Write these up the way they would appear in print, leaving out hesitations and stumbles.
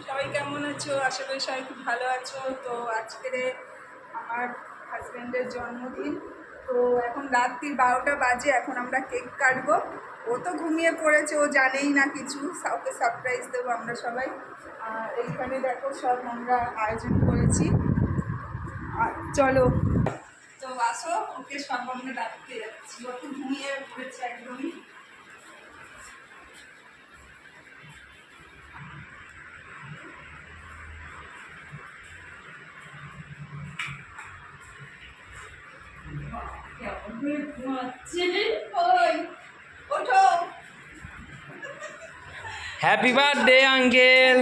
সবাই কেমন আছো? আশা করি সবাই খুব ভালো আছো। তো আজকের আমার হাজব্যান্ডের জন্মদিন। তো এখন রাত্রি 12টা বাজে, এখন আমরা কেক কাটবো। ও তো ঘুমিয়ে পড়েছে, ও জানেই না কিছু। ওকে সারপ্রাইজ দেবো আমরা সবাই। আর এইখানে দেখো সব আমরা আয়োজন করেছি। আর চলো, তো আসো, ওকে সব আমরা ডাকতে যাচ্ছি। ও তো ঘুমিয়ে পড়েছে একদমই। Happy birthday uncle.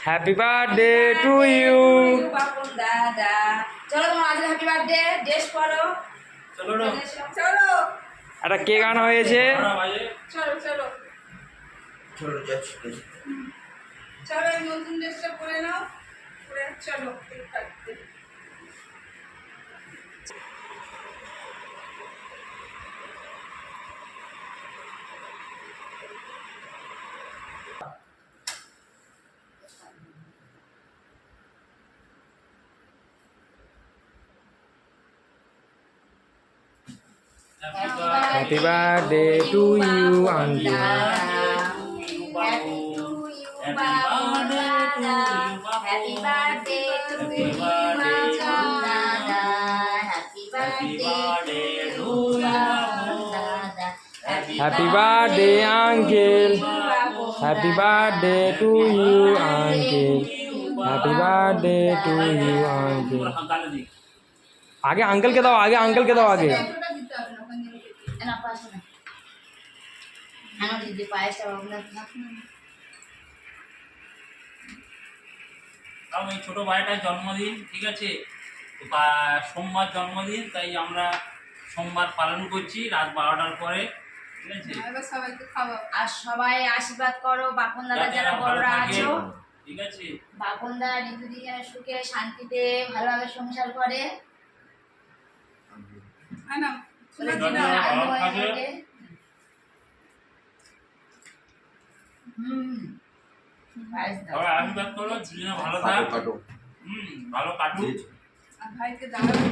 Happy birthday to you. চলো তোমার আজকে হ্যাপি বার্থডে ড্রেস পরো। চলো চলো একটা কেক আনা হয়েছে। চলো চলো চলো, এই নতুন ড্রেসটা পরে নাও, পরে চলো কেক কাটতে। Happy birthday to you uncle. Happy birthday to you দাদা। হ্যাপি বার্থডে টু দাদা। Happy birthday uncle. Happy birthday to you uncle. Happy birthday to you uncle. আগে আঙ্কেলকে দাও, আগে আঙ্কেলকে দাও আগে। না পাস না। আনো দিদি পায়েসটা আপনার কারণ এই ছোটো ভাইটার জন্মদিন, ঠিক আছে, তো সোমবার জন্মদিন, তাই আমরা সোমবার পালন করছি রাত 12টার পরে, ঠিক আছে। এবার সবাইকে খাওয়াবো। আর সবাই আশীর্বাদ করো বাপন দাদা যাতে যারা এরা ভালো বড়রা থাকে, আছো। ঠিক আছে। বাপন দা ঋতুদি যেন সুখে শান্তিতে ভালোভাবে সংসার করে। হ্যাঁ না, জন্মদিন ভালো থাকে। সবাই আশীর্বাদ করো, দুজনে ভালো থাক। ভালো কাটুক। আর ভাইকে দাঁড়াবো।